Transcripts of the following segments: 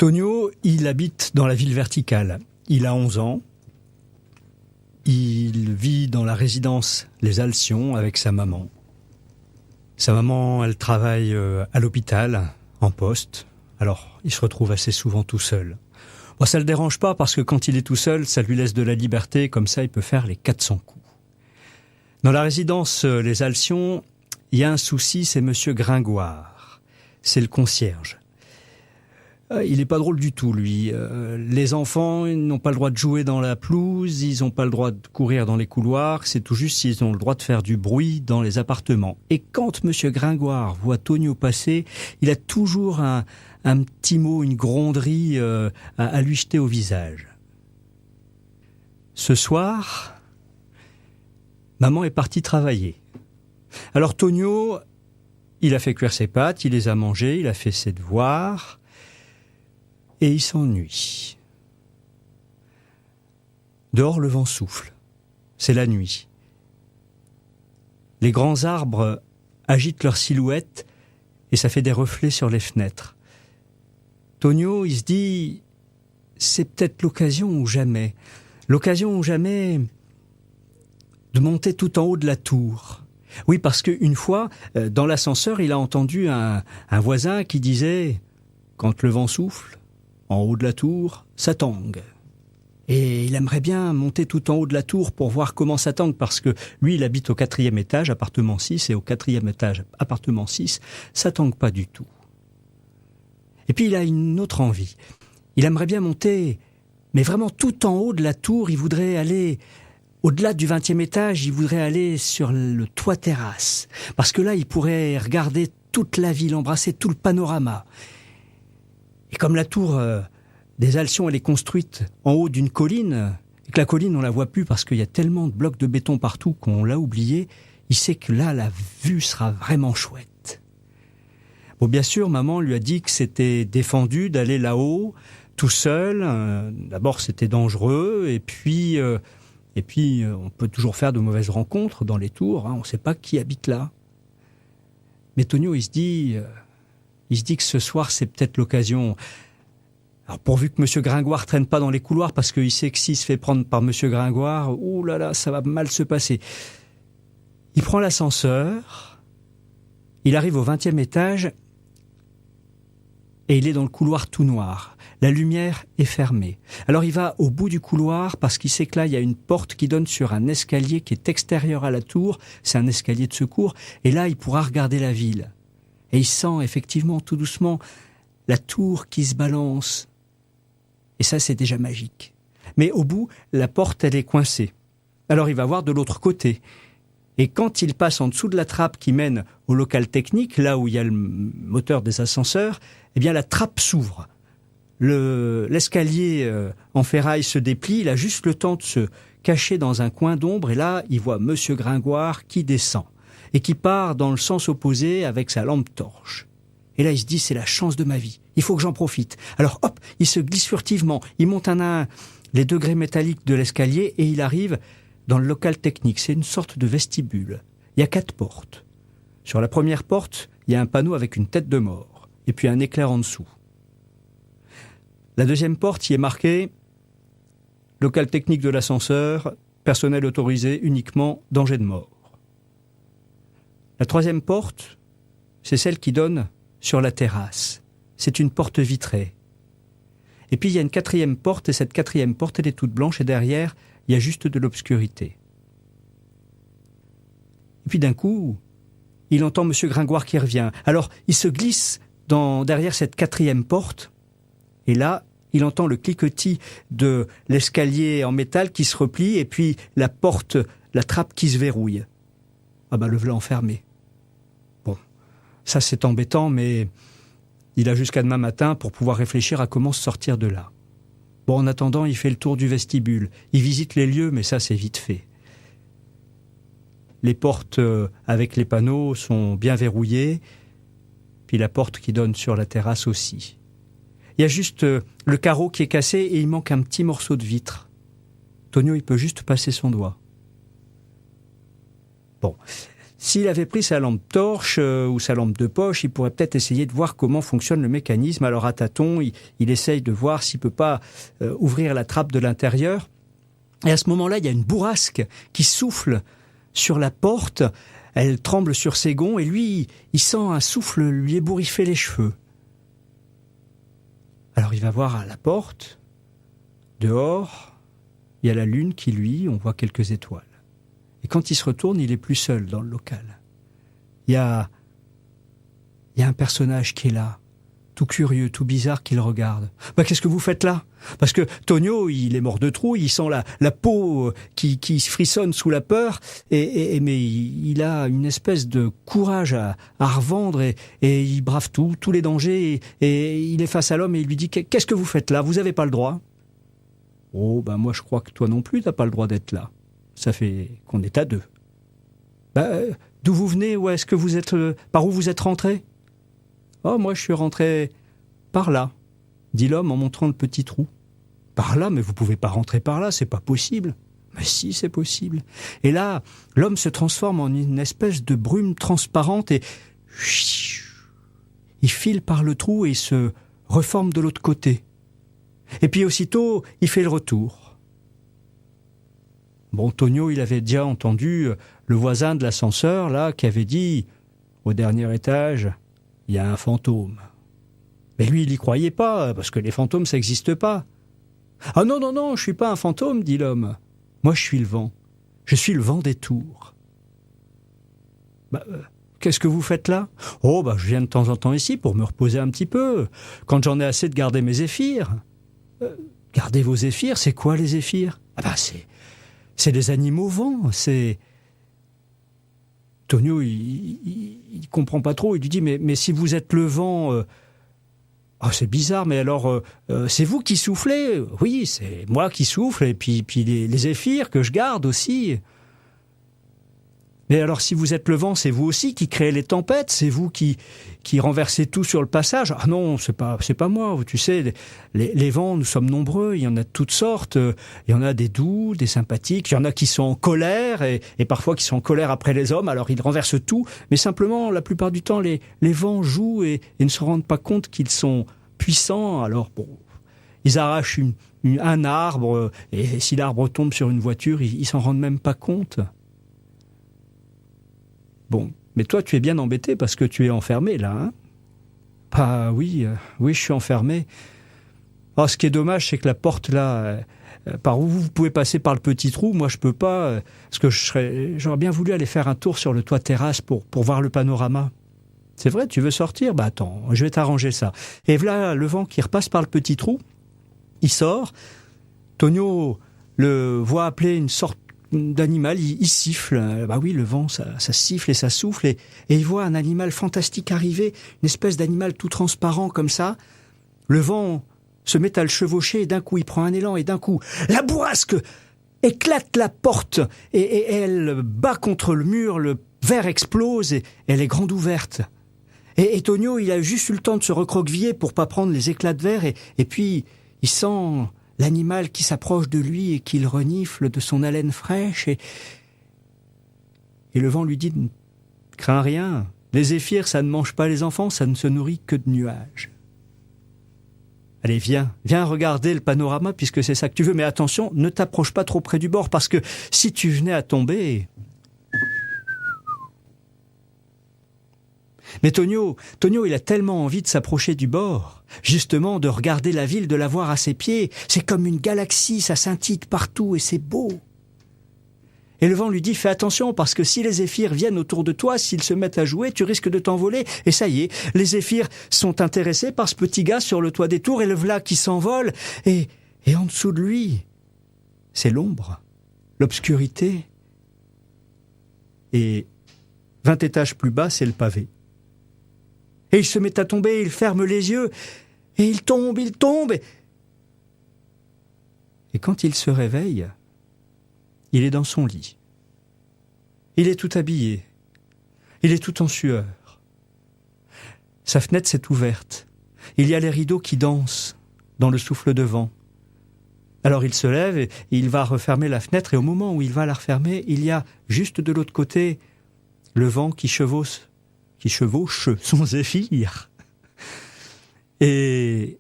Tonio, il habite dans la ville verticale. Il a 11 ans. Il vit dans la résidence Les Alcions avec sa maman. Sa maman, elle travaille à l'hôpital, en poste. Alors, il se retrouve assez souvent tout seul. Bon, ça le dérange pas parce que quand il est tout seul, ça lui laisse de la liberté. Comme ça, il peut faire les 400 coups. Dans la résidence Les Alcions, il y a un souci, c'est Monsieur Gringoire. C'est le concierge. Il n'est pas drôle du tout, lui. Les enfants, ils n'ont pas le droit de jouer dans la pelouse, ils n'ont pas le droit de courir dans les couloirs, c'est tout juste s'ils ont le droit de faire du bruit dans les appartements. Et quand Monsieur Gringoire voit Tonio passer, il a toujours un petit mot, une gronderie à lui jeter au visage. Ce soir, maman est partie travailler. Alors Tonio, il a fait cuire ses pâtes, il les a mangées, il a fait ses devoirs... Et il s'ennuie. Dehors, le vent souffle. C'est la nuit. Les grands arbres agitent leurs silhouettes et ça fait des reflets sur les fenêtres. Tonio, il se dit, c'est peut-être l'occasion ou jamais. L'occasion ou jamais de monter tout en haut de la tour. Oui, parce qu'une fois, dans l'ascenseur, il a entendu un voisin qui disait « Quand le vent souffle, en haut de la tour, ça tangue. » Et il aimerait bien monter tout en haut de la tour pour voir comment ça tangue, parce que lui, il habite au 4e étage, appartement 6, et au 4e étage, appartement 6, ça tangue pas du tout. Et puis il a une autre envie. Il aimerait bien monter, mais vraiment tout en haut de la tour, il voudrait aller au-delà du 20e étage, il voudrait aller sur le toit terrasse, parce que là, il pourrait regarder toute la ville, embrasser tout le panorama. Et comme la tour des Alcions, elle est construite en haut d'une colline, et que la colline, on la voit plus parce qu'il y a tellement de blocs de béton partout qu'on l'a oublié, il sait que là, la vue sera vraiment chouette. Bon, bien sûr, maman lui a dit que c'était défendu d'aller là-haut, tout seul. D'abord, c'était dangereux, et puis, on peut toujours faire de mauvaises rencontres dans les tours, hein, on ne sait pas qui habite là. Mais Tonio, il se dit que ce soir, c'est peut-être l'occasion. Alors, pourvu que Monsieur Gringoire traîne pas dans les couloirs, parce qu'il sait que s'il se fait prendre par Monsieur Gringoire, ouh là là, ça va mal se passer. Il prend l'ascenseur, il arrive au 20e étage, et il est dans le couloir tout noir. La lumière est fermée. Alors il va au bout du couloir, parce qu'il sait que là, il y a une porte qui donne sur un escalier qui est extérieur à la tour. C'est un escalier de secours, et là, il pourra regarder la ville. Et il sent effectivement, tout doucement, la tour qui se balance. Et ça, c'est déjà magique. Mais au bout, la porte, elle est coincée. Alors il va voir de l'autre côté. Et quand il passe en dessous de la trappe qui mène au local technique, là où il y a le moteur des ascenseurs, eh bien la trappe s'ouvre. L'escalier en ferraille se déplie, il a juste le temps de se cacher dans un coin d'ombre. Et là, il voit Monsieur Gringoire qui descend et qui part dans le sens opposé avec sa lampe torche. Et là, il se dit, c'est la chance de ma vie, il faut que j'en profite. Alors hop, il se glisse furtivement, il monte un à un les degrés métalliques de l'escalier et il arrive dans le local technique. C'est une sorte de vestibule. Il y a 4 portes. Sur la première porte, il y a un panneau avec une tête de mort, et puis un éclair en dessous. La deuxième porte, il est marqué « Local technique de l'ascenseur, personnel autorisé uniquement, danger de mort ». La troisième porte, c'est celle qui donne sur la terrasse. C'est une porte vitrée. Et puis il y a une 4e porte, et cette 4e porte, elle est toute blanche, et derrière, il y a juste de l'obscurité. Et puis d'un coup, il entend Monsieur Gringoire qui revient. Alors, il se glisse derrière cette 4e porte, et là, il entend le cliquetis de l'escalier en métal qui se replie, et puis la porte, la trappe qui se verrouille. Ah ben, le voilà enfermé. Bon, ça c'est embêtant, mais il a jusqu'à demain matin pour pouvoir réfléchir à comment se sortir de là. Bon, en attendant, il fait le tour du vestibule. Il visite les lieux, mais ça, c'est vite fait. Les portes avec les panneaux sont bien verrouillées, puis la porte qui donne sur la terrasse aussi. Il y a juste le carreau qui est cassé et il manque un petit morceau de vitre. Tonio, il peut juste passer son doigt. Bon, S'il avait pris sa lampe torche ou sa lampe de poche, il pourrait peut-être essayer de voir comment fonctionne le mécanisme. Alors à tâtons, il essaye de voir s'il peut pas ouvrir la trappe de l'intérieur. Et à ce moment-là, il y a une bourrasque qui souffle sur la porte. Elle tremble sur ses gonds et lui, il sent un souffle lui ébouriffer les cheveux. Alors il va voir à la porte. Dehors, il y a la lune qui luit, on voit quelques étoiles. Et quand il se retourne, il est plus seul dans le local. Il y a un personnage qui est là, tout curieux, tout bizarre, qui le regarde. Qu'est-ce que vous faites là ? Parce que Tonio, il est mort de trouille, il sent la peau qui frissonne sous la peur, mais il a une espèce de courage à revendre et il brave tous les dangers et il est face à l'homme et il lui dit « Qu'est-ce que vous faites là ? Vous n'avez pas le droit ?» « Oh, moi je crois que toi non plus, t'as pas le droit d'être là. Ça fait qu'on est à deux. » D'où vous venez ? Où est-ce que vous êtes ? Par où vous êtes rentré ? Oh, moi je suis rentré par là, dit l'homme en montrant le petit trou. Par là, mais vous pouvez pas rentrer par là, c'est pas possible. Mais si, c'est possible. Et là, l'homme se transforme en une espèce de brume transparente et il file par le trou et se reforme de l'autre côté. Et puis aussitôt, il fait le retour. Bon, Tonio, il avait déjà entendu le voisin de l'ascenseur, là, qui avait dit, au dernier étage, il y a un fantôme. Mais lui, il y croyait pas, parce que les fantômes, ça n'existe pas. Ah non, je suis pas un fantôme, dit l'homme. Moi, je suis le vent. Je suis le vent des tours. Qu'est-ce que vous faites là ? Oh, je viens de temps en temps ici pour me reposer un petit peu, quand j'en ai assez de garder mes zéphyrs. Gardez vos zéphyrs, c'est quoi les zéphyrs ? C'est des animaux vents, c'est... Tonio, il comprend pas trop, il lui dit, mais si vous êtes le vent... c'est bizarre, mais alors, c'est vous qui soufflez ? Oui, c'est moi qui souffle, et puis les zéphyrs que je garde aussi. Mais alors, si vous êtes le vent, c'est vous aussi qui créez les tempêtes, c'est vous qui renversez tout sur le passage. Ah non, c'est pas moi, tu sais, les vents, nous sommes nombreux, il y en a de toutes sortes, il y en a des doux, des sympathiques, il y en a qui sont en colère, et parfois qui sont en colère après les hommes, alors ils renversent tout, mais simplement, la plupart du temps, les vents jouent et ne se rendent pas compte qu'ils sont puissants, alors ils arrachent un arbre, et si l'arbre tombe sur une voiture, ils s'en rendent même pas compte. Bon, mais toi, tu es bien embêté parce que tu es enfermé, là, hein ? Oui, je suis enfermé. Ce qui est dommage, c'est que la porte, là, par où vous pouvez passer par le petit trou, moi, je peux pas, parce que j'aurais bien voulu aller faire un tour sur le toit terrasse pour voir le panorama. C'est vrai, tu veux sortir ? Attends, je vais t'arranger ça. Et voilà le vent qui repasse par le petit trou, il sort, Tonio le voit appeler une sorte d'animal, il siffle. Oui, le vent, ça siffle et ça souffle, et il voit un animal fantastique arriver, une espèce d'animal tout transparent comme ça. Le vent se met à le chevaucher, et d'un coup, il prend un élan, et d'un coup, la bourrasque éclate la porte, et elle bat contre le mur, le verre explose, et elle est grande ouverte. Et Tonio, il a juste eu le temps de se recroqueviller pour pas prendre les éclats de verre, et puis, il sent l'animal qui s'approche de lui et qui le renifle de son haleine fraîche. Et le vent lui dit « Ne crains rien, les zéphyrs, ça ne mange pas les enfants, ça ne se nourrit que de nuages. » Allez, viens regarder le panorama puisque c'est ça que tu veux. Mais attention, ne t'approche pas trop près du bord parce que si tu venais à tomber... Mais Tonio, il a tellement envie de s'approcher du bord, justement de regarder la ville, de la voir à ses pieds. C'est comme une galaxie, ça scintille partout et c'est beau. Et le vent lui dit, fais attention parce que si les zéphyrs viennent autour de toi, s'ils se mettent à jouer, tu risques de t'envoler. Et ça y est, les zéphyrs sont intéressés par ce petit gars sur le toit des tours et le voilà qui s'envole. Et en dessous de lui, c'est l'ombre, l'obscurité. Et 20 étages plus bas, c'est le pavé. Et il se met à tomber, il ferme les yeux, et il tombe. Et quand il se réveille, il est dans son lit. Il est tout habillé. Il est tout en sueur. Sa fenêtre s'est ouverte. Il y a les rideaux qui dansent dans le souffle de vent. Alors il se lève et il va refermer la fenêtre, et au moment où il va la refermer, il y a juste de l'autre côté le vent qui chevauche son zéphyr, et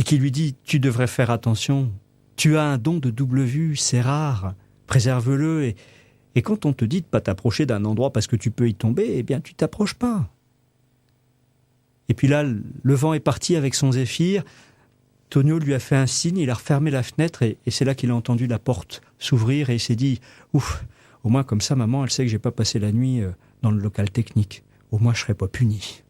qui lui dit « Tu devrais faire attention, tu as un don de double vue, c'est rare, préserve-le, et quand on te dit de ne pas t'approcher d'un endroit parce que tu peux y tomber, eh bien tu t'approches pas. » Et puis là, le vent est parti avec son zéphyr, Tonio lui a fait un signe, il a refermé la fenêtre, et c'est là qu'il a entendu la porte s'ouvrir, et il s'est dit « Ouf, au moins comme ça, maman, elle sait que j'ai pas passé la nuit dans le local technique. Au moins, je serai pas puni. »